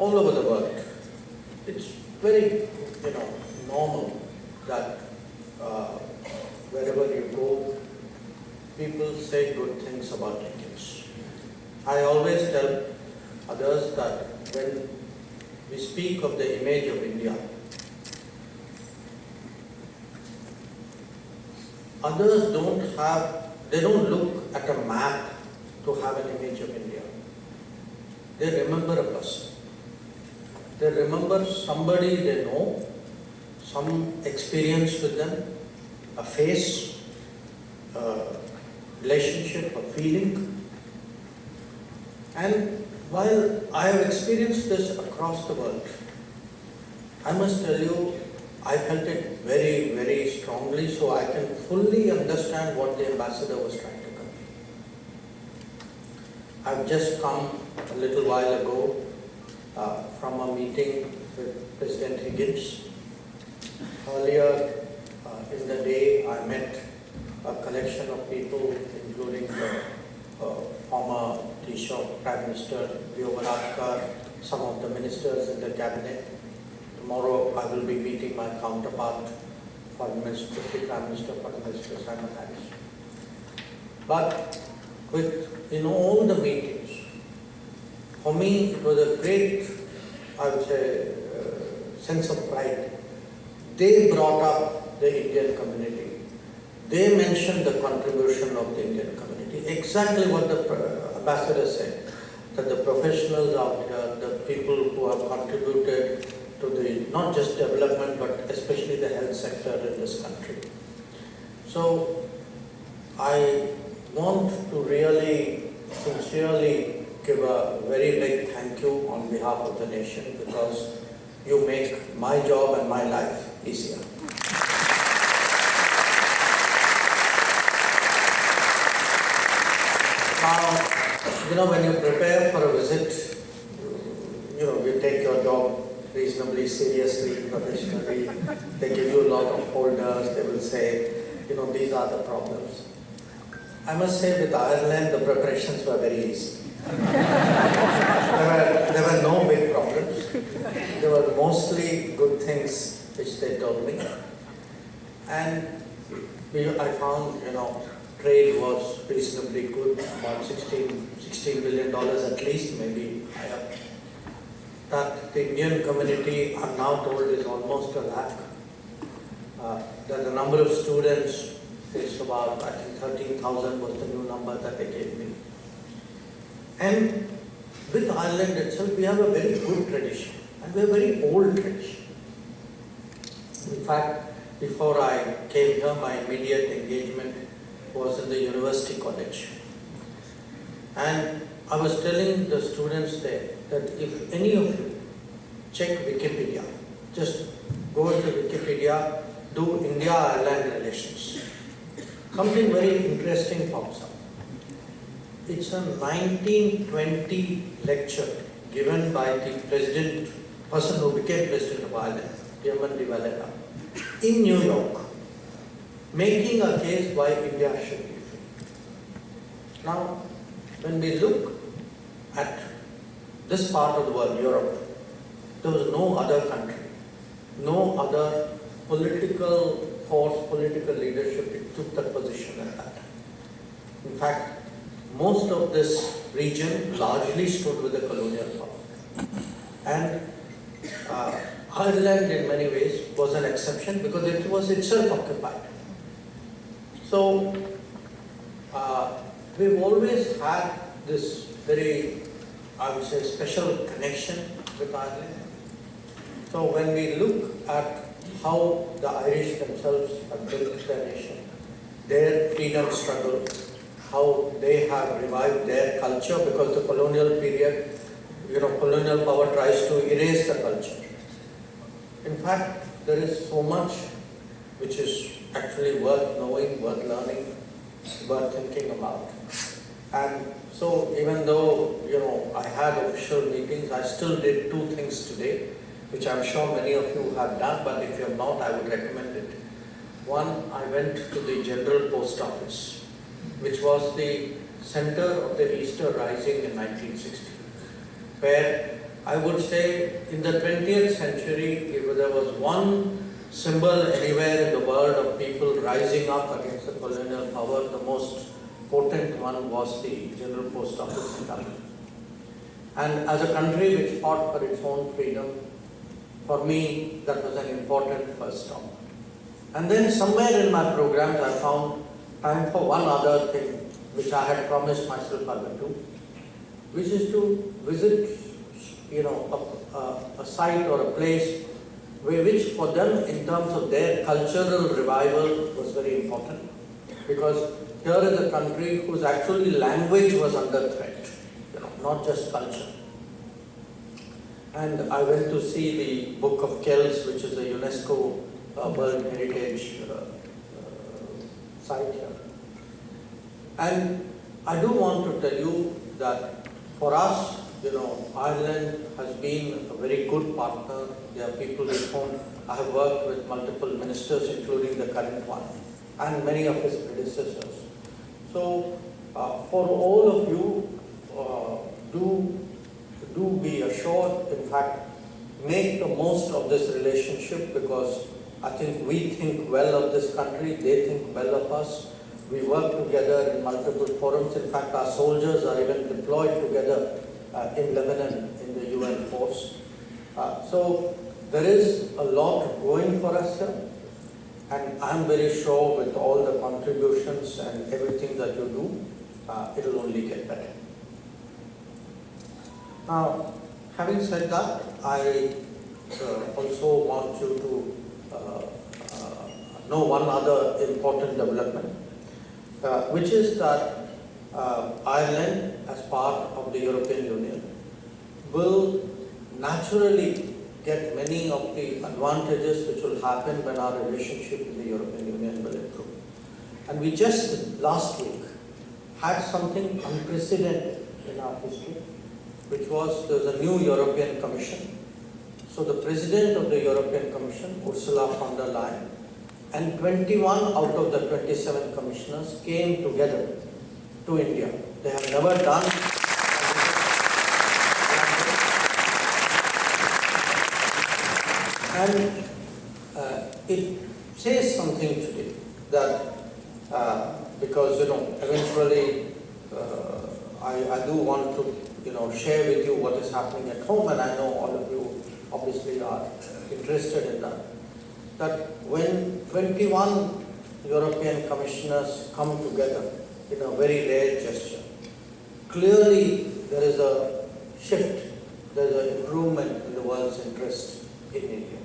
all over the world, it's very, normal that wherever you go, people say good things about Indians. I always tell others that when we speak of the image of India, others they don't look at a map to have an image of India. They remember a person. They remember somebody they know, some experience with them, a face, a relationship, a feeling. And while I have experienced this across the world, I must tell you, I felt it very, very strongly, so I can fully understand what the ambassador was trying to convey. I've just come a little while ago from a meeting with President Higgins. Earlier in the day, I met a collection of people, including the former Taoiseach Prime Minister Jaishankar, some of the ministers in the cabinet. Tomorrow I will be meeting my counterpart, Foreign Minister, Deputy Prime Minister, Foreign Minister Simon Harris. But with all the meetings, for me it was a great, I would say, sense of pride. They brought up the Indian community. They mentioned the contribution of the Indian community. Exactly what the ambassador said, that the professionals out here, the people who have contributed to the, not just development, but especially the health sector in this country. So I want to really sincerely give a very big thank you on behalf of the nation, because you make my job and my life easier. Now, when you prepare for a visit, you take your job reasonably seriously, professionally. They give you a lot of folders. They will say, these are the problems. I must say, with Ireland, the preparations were very easy. There were no big problems. There were mostly good things which they told me. And I found, trade was reasonably good, about $16 billion at least, maybe higher. That the Indian community, I'm now told, is almost 1 lakh. That the number of students is about, I think 13,000 was the new number that they gave me. And with Ireland itself, we have a very good tradition, and we have a very old tradition. In fact, before I came here, my immediate engagement was in the university college. And I was telling the students there that if any of you check Wikipedia, just go to Wikipedia, do India-Ireland relations. Something very interesting pops up. It's a 1920 lecture given by the person who became President of Ireland, Diarmuid de Valera, in New York, making a case why India should be free. Now, when we look at this part of the world, Europe, there was no other country, no other political force, political leadership that took that position at that time. In fact, most of this region largely stood with the colonial power. And Ireland, in many ways, was an exception because it was itself occupied. So, we've always had this very, I would say, special connection with Ireland. So when we look at how the Irish themselves have built their nation, their freedom struggle, how they have revived their culture, because the colonial period, colonial power tries to erase the culture. In fact, there is so much which is actually worth knowing, worth learning, worth thinking about. And so even though, I had official meetings, I still did 2 things today, which I'm sure many of you have done, but if you have not, I would recommend it. One, I went to the General Post Office, which was the center of the Easter Rising in 1960, where I would say in the 20th century, if there was one symbol anywhere in the world of people rising up against the colonial power, the most potent one was the General Post Office in Dublin. And as a country which fought for its own freedom, for me, that was an important first stop. And then somewhere in my programs, I found time for one other thing, which I had promised myself I would do, which is to visit, a site or a place which for them, in terms of their cultural revival, was very important. Because here is a country whose actually language was under threat, not just culture. And I went to see the Book of Kells, which is a UNESCO World Heritage site here. And I do want to tell you that for us, Ireland has been a very good partner. There are people with whom I have worked with multiple ministers, including the current one, and many of his predecessors. So, for all of you, do be assured, in fact, make the most of this relationship, because I think we think well of this country, they think well of us. We work together in multiple forums. In fact, our soldiers are even deployed together in Lebanon in the UN force. So there is a lot going for us here, and I'm very sure with all the contributions and everything that you do, it will only get better. Now, having said that, I also want you to know one other important development, which is that Ireland, as part of the European Union, will naturally get many of the advantages which will happen when our relationship with the European Union will improve. And we just last week had something unprecedented in our history, which was there was a new European Commission. So the President of the European Commission, Ursula von der Leyen, and 21 out of the 27 commissioners came together to India. They have never done. And it says something today that because eventually I do want to share with you what is happening at home, and I know all of you obviously are interested in that. That when 21 European commissioners come together in a very rare gesture, clearly there is a shift, there is an improvement in the world's interest in India.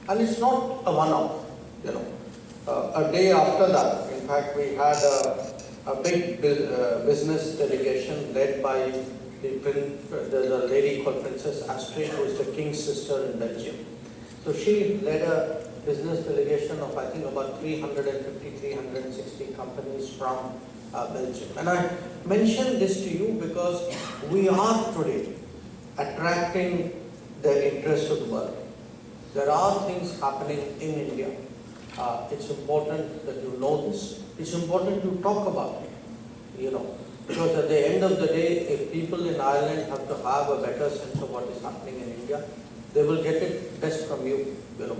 And it's not a one-off, A day after that, in fact, we had a big business delegation led by there's a lady called Princess Astrid, who is the king's sister in Belgium. So she led a business delegation of, I think, about 350, 360 companies from Belgium. And I mention this to you because we are today attracting the interest of the world. There are things happening in India. It's important that you know this. It's important to talk about it, because at the end of the day, if people in Ireland have to have a better sense of what is happening in India, they will get it best from you.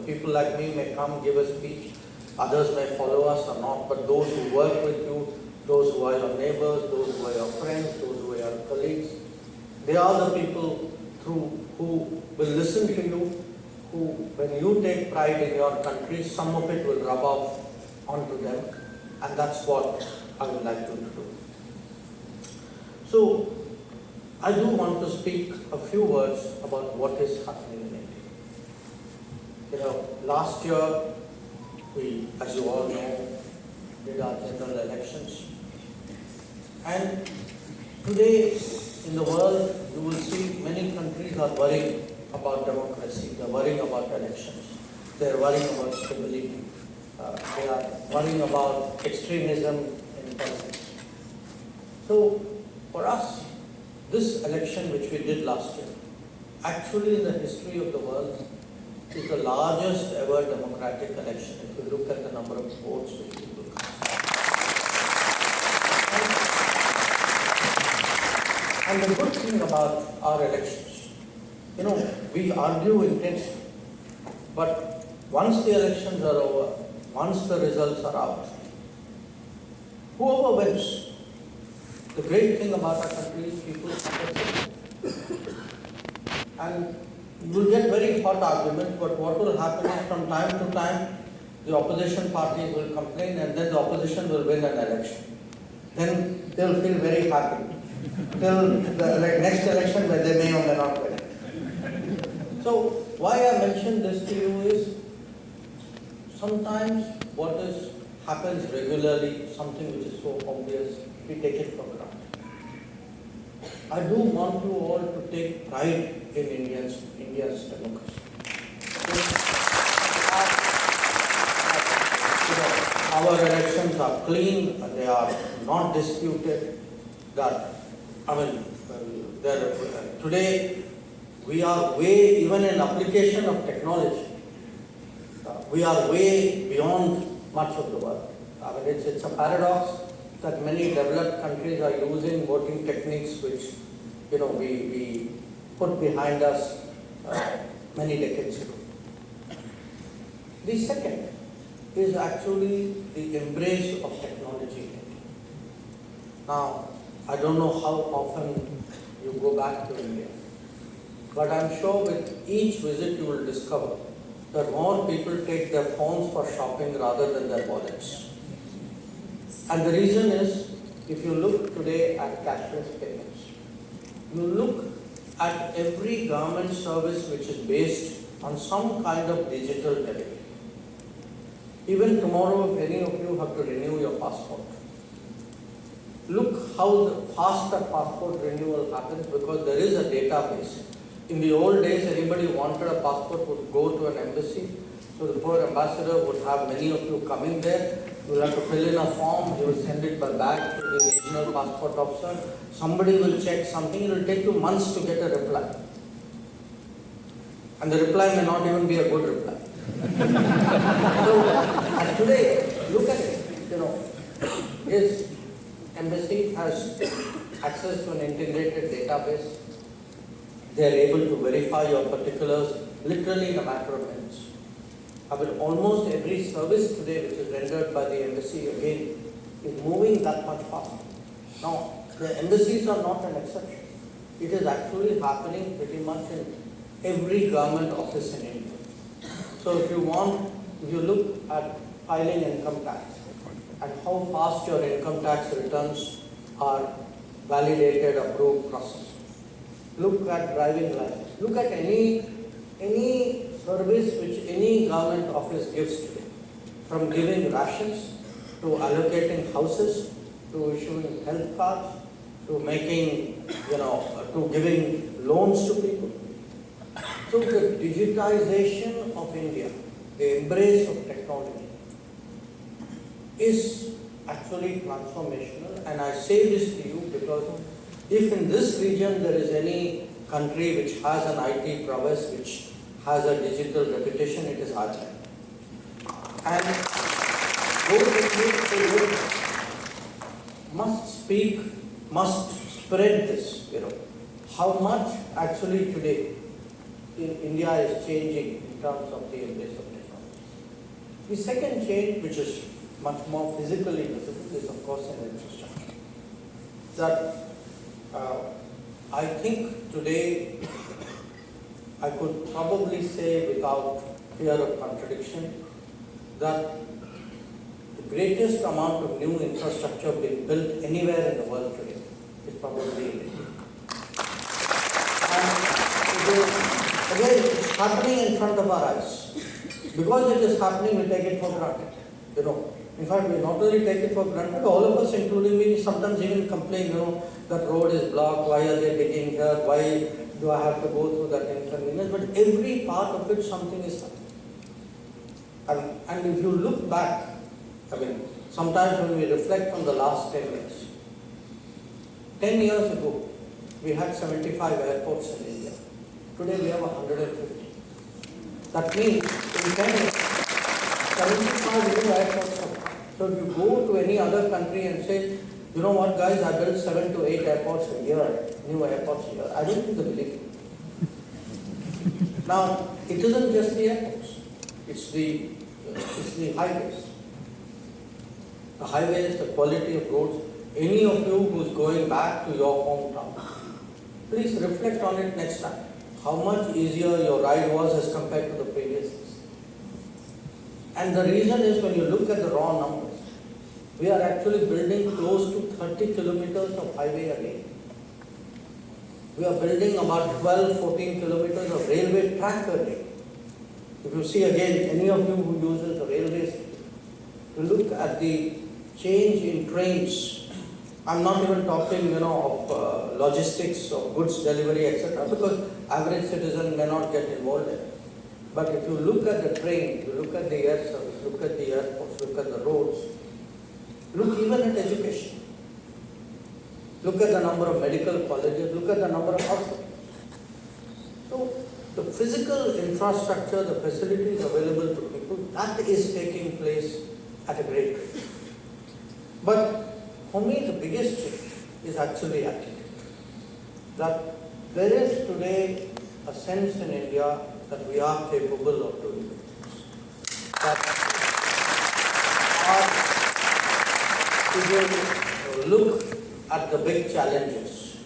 People like me may come, give a speech, others may follow us or not, but those who work with you, those who are your neighbors, those who are your friends, those who are your colleagues, they are the people who will listen to you, who, when you take pride in your country, some of it will rub off onto them, and that's what I would like you to do. So, I do want to speak a few words about what is happening in India. Last year, we, as you all know, did our general elections. And today, in the world, you will see many countries are worrying about democracy, they are worrying about elections, they are worrying about stability, they are worrying about extremism in politics. So, for us, this election which we did last year, actually in the history of the world, is the largest ever democratic election if you look at the number of votes which people cast. And the good thing about our elections we argue intensely, but once the elections are over, once the results are out, whoever wins, the great thing about our country is people support it. And you will get very hot arguments, but what will happen is from time to time, the opposition parties will complain and then the opposition will win an election. Then they'll feel very happy till the next election where they may or may not win. So why I mention this to you is sometimes what happens regularly, something which is so obvious, we take it for granted. I do want you all to take pride in India's democracy. Our elections are clean, they are not disputed. Today we are way, even in application of technology, we are way beyond much of the world. It's a paradox that many developed countries are using voting techniques which we put behind us many decades ago. The second is actually the embrace of technology. Now, I don't know how often you go back to India, but I'm sure with each visit you will discover that more people take their phones for shopping rather than their wallets. And the reason is, if you look today at cashless payments, you look at every government service which is based on some kind of digital delivery. Even tomorrow, if any of you have to renew your passport, look how fast the passport renewal happens because there is a database. In the old days, anybody who wanted a passport would go to an embassy. So the poor ambassador would have many of you coming there. You will have to fill in a form, you will send it by bag to the regional passport officer. Somebody will check something, it will take you months to get a reply. And the reply may not even be a good reply. And today, look at it, his embassy has access to an integrated database. They are able to verify your particulars literally in a matter of minutes. Almost every service today which is rendered by the embassy again is moving that much faster. Now, the embassies are not an exception. It is actually happening pretty much in every government office in India. So if you look at filing income tax and how fast your income tax returns are validated, approved, processed. Look at driving license. Look at any service which any government office gives today. From giving rations, to allocating houses, to issuing health cards, to making, to giving loans to people. So the digitization of India, the embrace of technology, is actually transformational. And I say this to you because if in this region there is any country which has an IT prowess, which has a digital reputation, it is Ireland. And those must speak, must spread this, how much actually today India is changing in terms of the embrace of technology. The second change, which is much more physically visible, is of course in infrastructure. That I think today I could probably say without fear of contradiction that the greatest amount of new infrastructure being built anywhere in the world today is probably in India. And again, it's happening in front of our eyes. Because it is happening, we take it for granted. In fact, we not only take it for granted, all of us, including me, sometimes even complain, that road is blocked, why are they digging here, why do I have to go through that inconvenience? But every part of it, something is happening. And if you look back, sometimes when we reflect on the last 10 years, 10 years ago, we had 75 airports in India. Today we have 150. That means in 10 years, 75 new airports have come. So if you go to any other country and say, you know what guys, I built 7 to 8 airports a year, new airports a year, I don't think they believe it. Now, it isn't just the airports, it's the highways. The highways, the quality of roads. Any of you who's going back to your hometown, please reflect on it next time. How much easier your ride was as compared to the previous days. And the reason is, when you look at the raw numbers, we are actually building close to 30 kilometers of highway a day. We are building about 12, 14 kilometers of railway track a day. If you see again, any of you who uses the railways, you look at the change in trains. I'm not even talking, of logistics, of goods delivery, etc., because average citizen may not get involved in it. But if you look at the train, you look at the air service, look at the airports, look at the roads, look even at education. Look at the number of medical colleges, look at the number of hospitals. So the physical infrastructure, the facilities available to people, that is taking place at a great rate. But for me, the biggest change is actually attitude. That there is today a sense in India that we are capable of doing things. That our people look at the big challenges.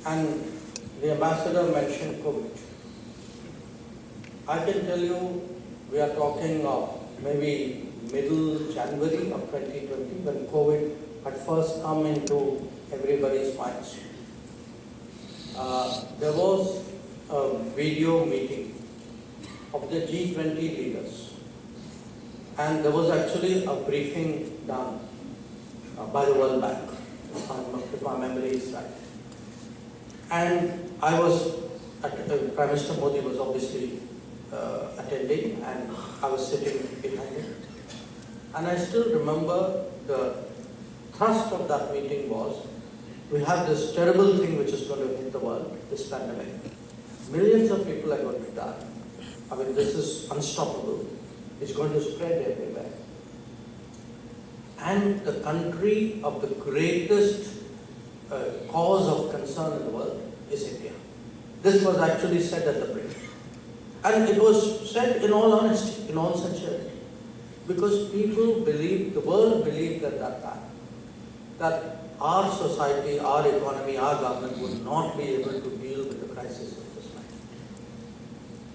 And the ambassador mentioned COVID. I can tell you, we are talking of maybe middle January of 2020, when COVID had first come into everybody's minds. There was a video meeting of the G20 leaders, and there was actually a briefing done by the World Bank, if my memory is right. And I was, Prime Minister Modi was obviously attending, and I was sitting behind him. And I still remember the thrust of that meeting was, we have this terrible thing which is going to hit the world, this pandemic. Millions of people are going to die. I mean, this is unstoppable. It's going to spread everywhere. And the country of the greatest cause of concern in the world is India. This was actually said at the briefing. And it was said in all honesty, in all sincerity. Because people believed, the world believed at that time, that our society, our economy, our government would not be able to deal with the crisis of this kind.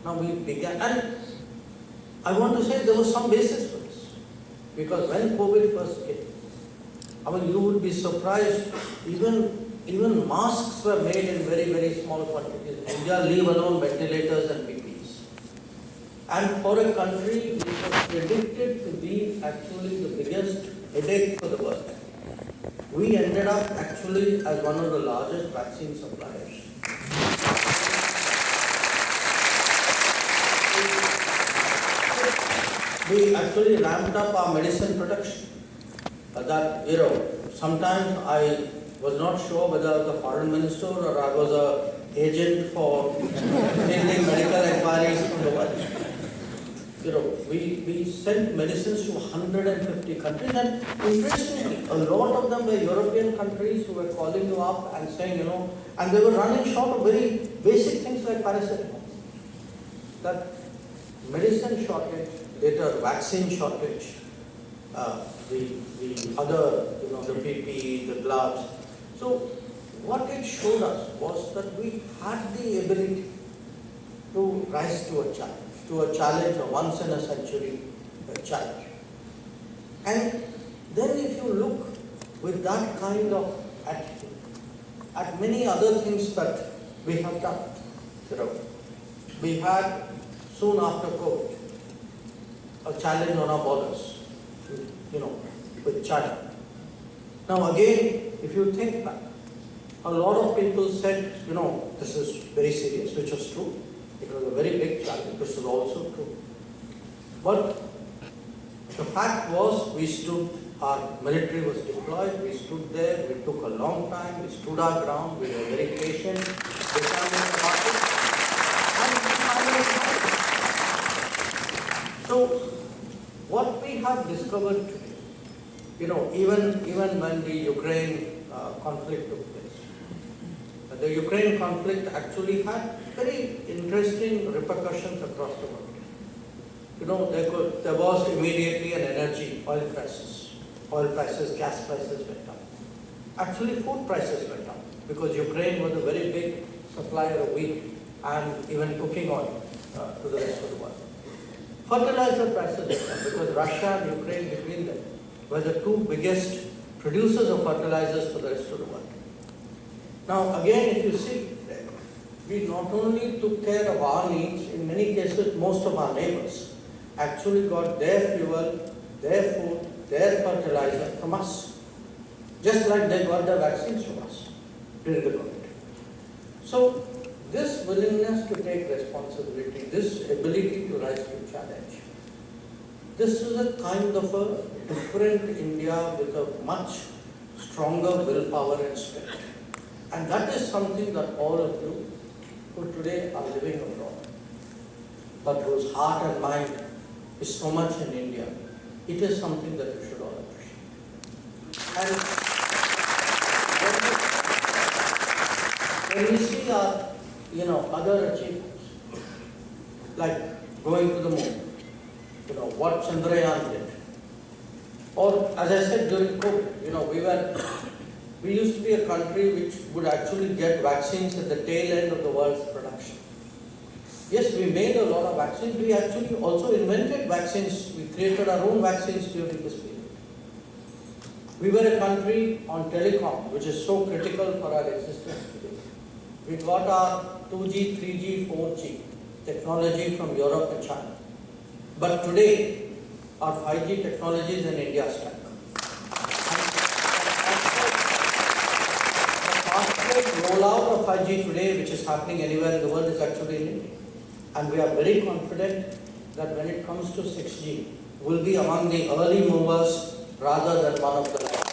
Now we began, and I want to say there was some basis for this. Because when COVID first came, I mean, you would be surprised, even masks were made in very, very small quantities in India, leave alone ventilators and PPEs. And for a country which was predicted to be actually the biggest headache for the world, we ended up actually as one of the largest vaccine suppliers. We actually ramped up our medicine production. Sometimes I was not sure whether I was a foreign minister or I was an agent for taking medical inquiries from the world. We sent medicines to 150 countries, and interestingly, a lot of them were European countries who were calling you up and saying, and they were running short of very basic things like paracetamol. That medicine shortage, later vaccine shortage, the other, the PPE, the gloves. So what it showed us was that we had the ability to rise to a challenge, a once in a century challenge. And then if you look with that kind of attitude at many other things that we have done, we had soon after COVID a challenge on our borders, with China. Now again, if you think back, a lot of people said, this is very serious, which was true. It was a very big challenge, this was also true. But the fact was, our military was deployed, we stood there, we took a long time, we stood our ground, we were very patient, determined about it, and we finally got it. So, what we have discovered today, even when the Ukraine conflict took place, the Ukraine conflict actually had very interesting repercussions across the world. You know, there was immediately an energy, oil prices, gas prices went up. Actually, food prices went up because Ukraine was a very big supplier of wheat and even cooking oil to the rest of the world. Fertilizer prices went up because Russia and Ukraine, between them, were the two biggest producers of fertilizers for the rest of the world. Now, again, if you see, we not only took care of our needs, in many cases, most of our neighbors actually got their fuel, their food, their fertilizer from us, just like they got their vaccines from us during the COVID. So, this willingness to take responsibility, this ability to rise to challenge, this is a kind of a different India with a much stronger willpower and spirit. And that is something that all of you who today are living abroad, but whose heart and mind is so much in India, it is something that you should all appreciate. And when we see our, other achievements, like going to the moon, what Chandrayaan did, or as I said during COVID, we used to be a country which would actually get vaccines at the tail end of the world's production. Yes, we made a lot of vaccines. We actually also invented vaccines. We created our own vaccines during this period. We were a country on telecom, which is so critical for our existence today. We got our 2G, 3G, 4G technology from Europe and China. But today, our 5G technology is in India's stack. Rollout of 5G today, which is happening anywhere in the world, is actually in India. And we are very confident that when it comes to 6G, we'll be among the early movers rather than one of the last.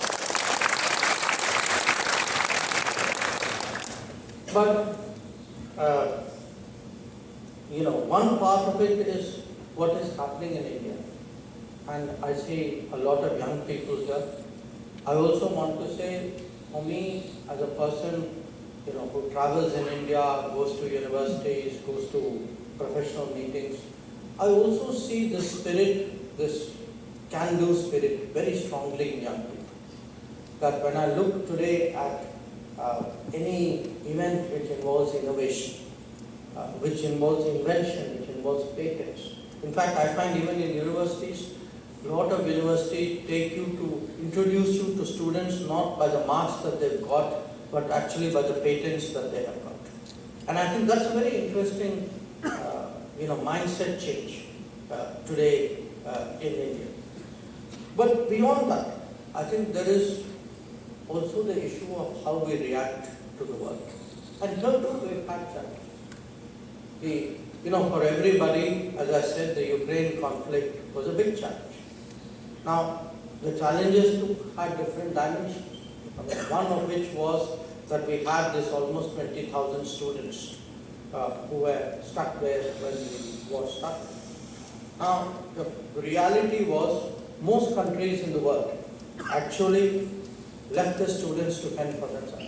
But, one part of it is what is happening in India. And I see a lot of young people here. I also want to say, for me, as a person, who travels in India, goes to universities, goes to professional meetings, I also see this spirit, this can-do spirit, very strongly in young people. That when I look today at any event which involves innovation, which involves invention, which involves patents. In fact, I find even in universities, a lot of universities take you to introduce you to students not by the marks that they've got, but actually by the patents that they have got. And I think that's a very interesting, mindset change today in India. But beyond that, I think there is also the issue of how we react to the world. And here too, we've had challenges. For everybody, as I said, the Ukraine conflict was a big challenge. Now, the challenges had different dimensions. One of which was that we had this almost 20,000 students who were stuck there when the war started. Now, the reality was most countries in the world actually left the students to fend for themselves.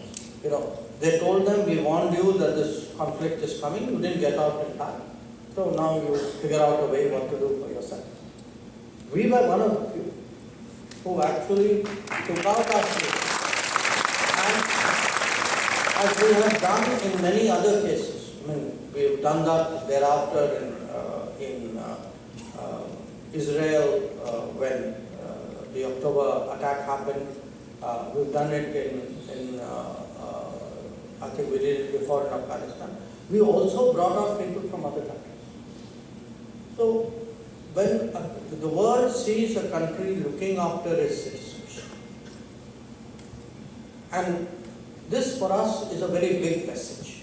They told them, we warned you that this conflict is coming, you didn't get out in time. So now you figure out a way what to do for yourself. We were one of the few who actually took out our students. And as we have done in many other cases, we have done that thereafter in Israel when the October attack happened. We've done it in I think we did it before in Afghanistan. We also brought out people from other countries. So when the world sees a country looking after its citizens, and this for us is a very big message,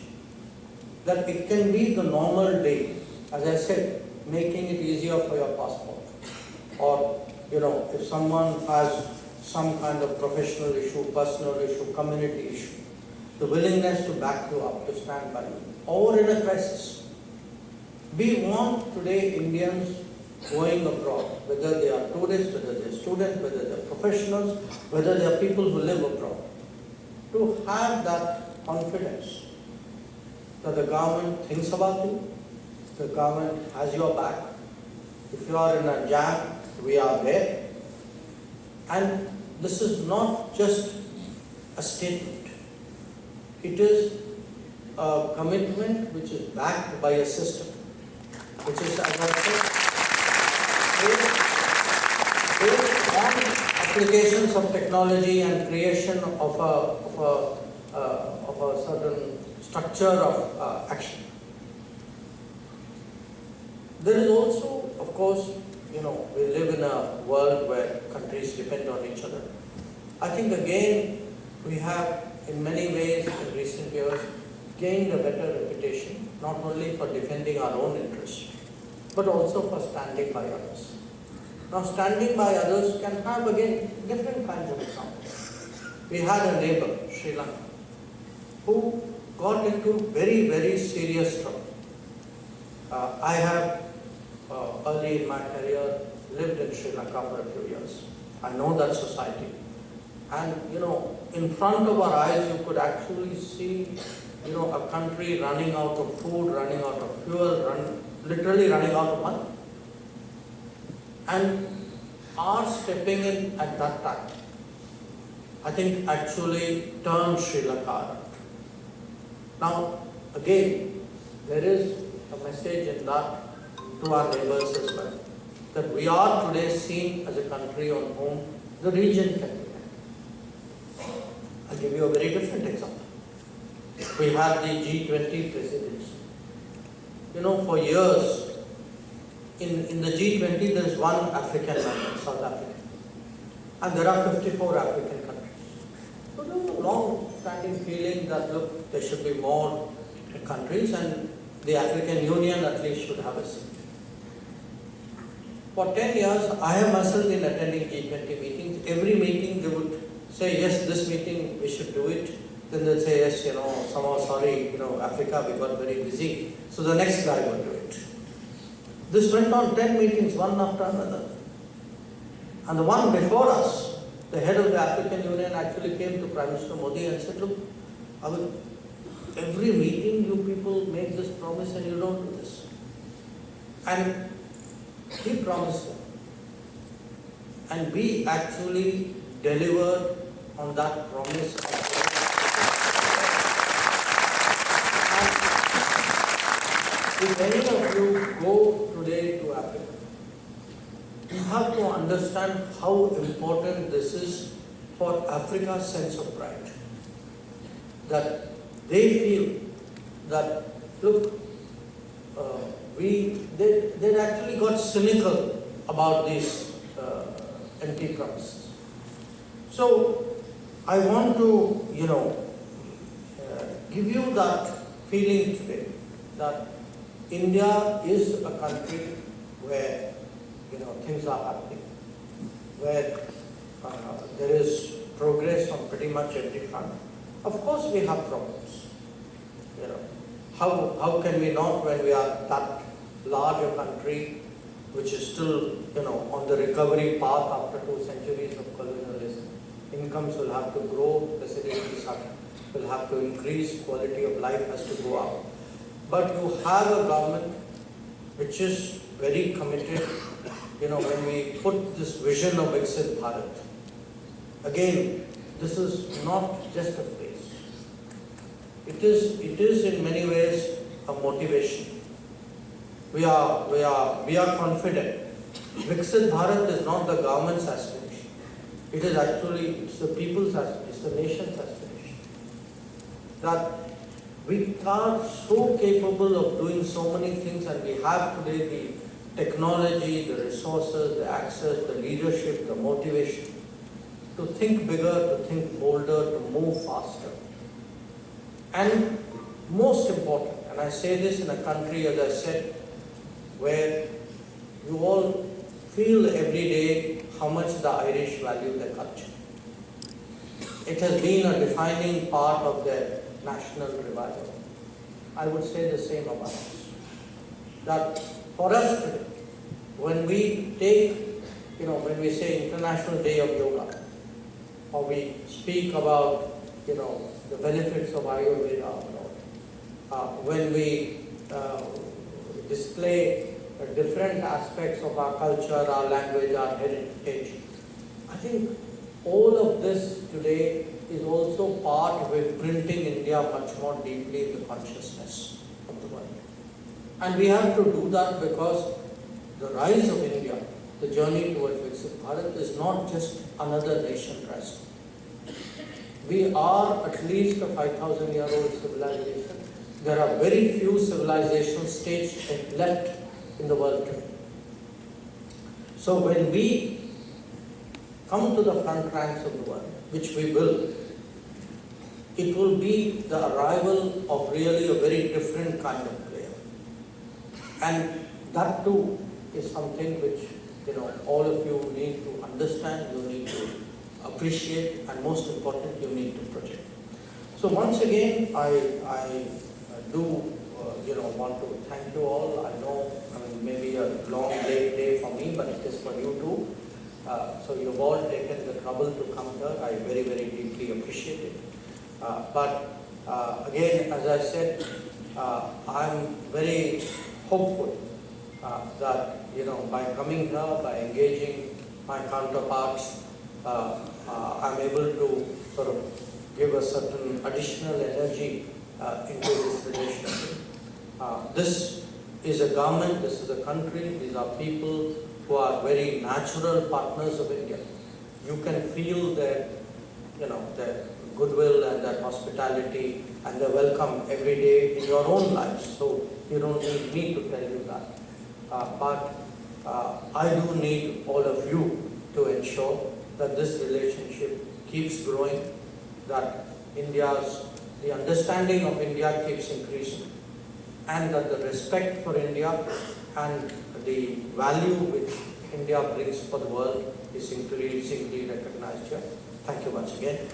that it can be the normal day, as I said, making it easier for your passport, or if someone has some kind of professional issue, personal issue, community issue, the willingness to back you up, to stand by you, or in a crisis. We want today Indians going abroad, whether they are tourists, whether they are students, whether they are professionals, whether they are people who live abroad, to have that confidence that the government thinks about you, the government has your back. If you are in a jam, we are there. And this is not just a statement. It is a commitment which is backed by a system, which is, as I said, based on applications of technology and creation of a certain structure of action. There is also, of course, we live in a world where countries depend on each other. I think again, we have in many ways in recent years gained a better reputation, not only for defending our own interests, but also for standing by others. Now, standing by others can have again different kinds of examples. We had a neighbor, Sri Lanka, who got into very, very serious trouble. I have early in my career lived in Sri Lanka for a few years. I know that society. And in front of our eyes you could actually see a country running out of food, running out of fuel, literally running out of money. And our stepping in at that time, I think actually turned Sri Lanka around. Now, again, there is a message in that to our neighbors as well, that we are today seen as a country on whom the region can depend. I'll give you a very different example. We had the G20 presidency. For years, in the G20 there is one African member, South Africa. And there are 54 African countries. So there was a long-standing feeling that, look, there should be more countries and the African Union at least should have a seat. For 10 years, I have myself been attending G20 meetings. Every meeting they would say, yes, this meeting we should do it. Then they'll say, yes, somehow, sorry, Africa, we got very busy. So the next guy will do it. This went on 10 meetings, one after another. And the one before us, the head of the African Union actually came to Prime Minister Modi and said, look, every meeting you people make this promise and you don't do this. And he promised them. And we actually delivered on that promise. And if any of you go today to Africa, you have to understand how important this is for Africa's sense of pride. That they feel that, look, they actually got cynical about these empty promises. So I want to, give you that feeling today that India is a country where things are happening, where there is progress on pretty much every front. Of course, we have problems. How can we not, when we are that large a country which is still on the recovery path after 2 centuries of colonialism? Incomes will have to grow, facilities will have to increase, quality of life has to go up. But you have a government which is very committed, when we put this vision of Viksit Bharat. Again, this is not just a phrase. It is in many ways a motivation. We are confident. Viksit Bharat is not the government's aspiration. It is actually, it's the people's aspiration, it's the nation's aspiration. That we are so capable of doing so many things, and we have today the technology, the resources, the access, the leadership, the motivation to think bigger, to think bolder, to move faster. And most important, and I say this in a country, as I said, where you all feel every day how much the Irish value their culture. It has been a defining part of their national revival. I would say the same about us. That for us today, when we take, when we say International Day of Yoga, or we speak about, the benefits of Ayurveda, when we display different aspects of our culture, our language, our heritage. I think all of this today is also part of imprinting India much more deeply in the consciousness of the world. And we have to do that because the rise of India, the journey towards Viksit Bharat, is not just another nation rest. We are at least a 5,000-year-old civilization. There are very few civilization states left in the world today. So when we come to the front ranks of the world, which we will, it will be the arrival of really a very different kind of player. And that too is something which, all of you need to understand, you need to appreciate, and most important, you need to project. So once again, I do want to thank you all. I know, maybe a long, late day for me, but it is for you too. So you've all taken the trouble to come here. I very, very deeply appreciate it. But again, as I said, I'm very hopeful that, by coming here, by engaging my counterparts, I'm able to sort of give a certain additional energy into this relationship. This is a government, this is a country, these are people who are very natural partners of India. You can feel their goodwill and their hospitality and their welcome every day in your own lives. So you don't need me to tell you that. But I do need all of you to ensure that this relationship keeps growing, that the understanding of India keeps increasing, and that the respect for India and the value which India brings for the world is increasingly recognized here. Thank you once again.